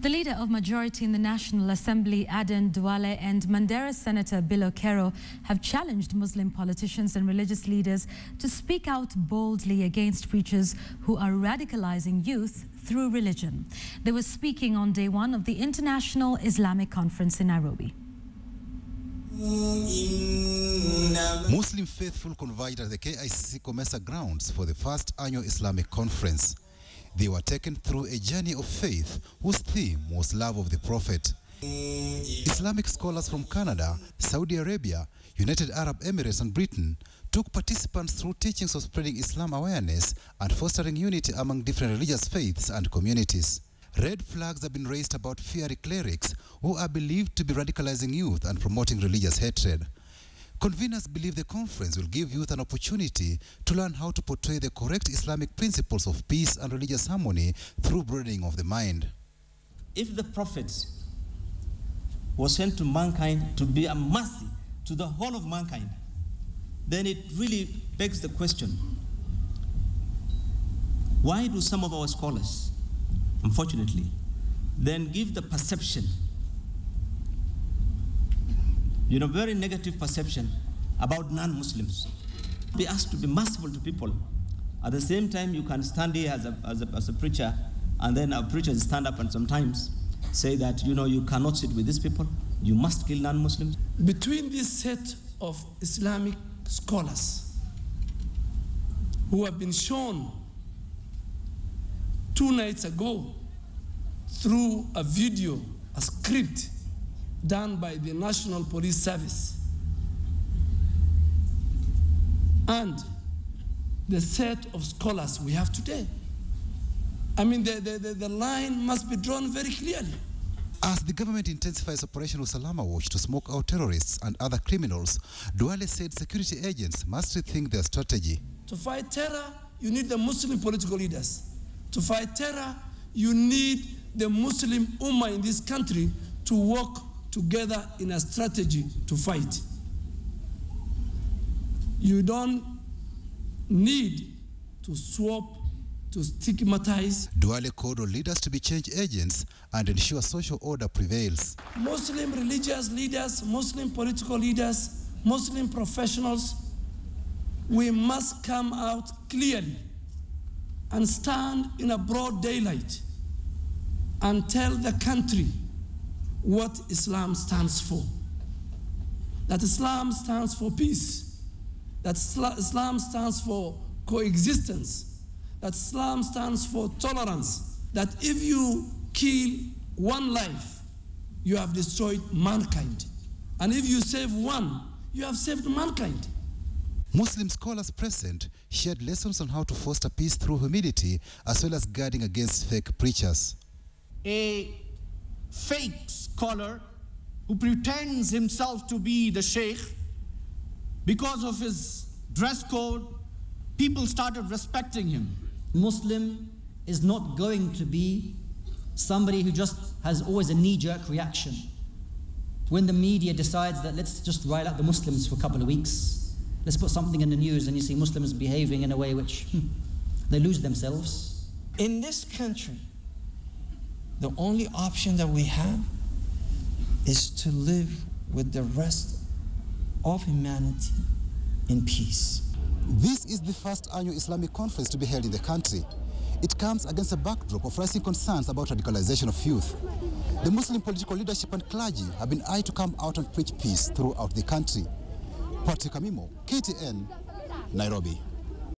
The leader of majority in the National Assembly, Aden Duale, and Mandera Senator Billow have challenged Muslim politicians and religious leaders to speak out boldly against preachers who are radicalizing youth through religion. They were speaking on day one of the International Islamic Conference in Nairobi. Muslim faithful converged at the KICC Comesa grounds for the first annual Islamic conference. They were taken through a journey of faith whose theme was love of the Prophet. Islamic scholars from Canada, Saudi Arabia, United Arab Emirates and Britain took participants through teachings of spreading Islam awareness and fostering unity among different religious faiths and communities. Red flags have been raised about fiery clerics who are believed to be radicalizing youth and promoting religious hatred. Conveners believe the conference will give youth an opportunity to learn how to portray the correct Islamic principles of peace and religious harmony through broadening of the mind. If the Prophet was sent to mankind to be a mercy to the whole of mankind, then it really begs the question, why do some of our scholars, unfortunately, then give the perception, very negative perception about non-Muslims? Be asked to be merciful to people. At the same time, you can stand here as a preacher, and then a preacher stand up and sometimes say that, you cannot sit with these people, you must kill non-Muslims. Between this set of Islamic scholars who have been shown 2 nights ago through a video, a script done by the National Police Service, and the set of scholars we have today, the line must be drawn very clearly. As the government intensifies Operation Usalama Watch to smoke out terrorists and other criminals, Duale said security agents must rethink their strategy. To fight terror, you need the Muslim political leaders. To fight terror, you need the Muslim Ummah in this country to work together in a strategy to fight. You don't need to swap, to stigmatize. Duale called on leaders to be change agents and ensure social order prevails. Muslim religious leaders, Muslim political leaders, Muslim professionals, we must come out clearly and stand in a broad daylight and tell the country what Islam stands for. That Islam stands for peace. That Islam stands for coexistence. That Islam stands for tolerance. That if you kill one life, you have destroyed mankind. And if you save one, you have saved mankind. Muslim scholars present shared lessons on how to foster peace through humility as well as guarding against fake preachers. A fake scholar who pretends himself to be the sheikh, because of his dress code, people started respecting him. Muslim is not going to be somebody who just has always a knee-jerk reaction. When the media decides that let's just rile out the Muslims for a couple of weeks, let's put something in the news and you see Muslims behaving in a way which they lose themselves. In this country, the only option that we have is to live with the rest of humanity in peace. This is the first annual Islamic conference to be held in the country. It comes against a backdrop of rising concerns about radicalization of youth. The Muslim political leadership and clergy have been eyed to come out and preach peace throughout the country. Patrick Amimo, KTN, Nairobi.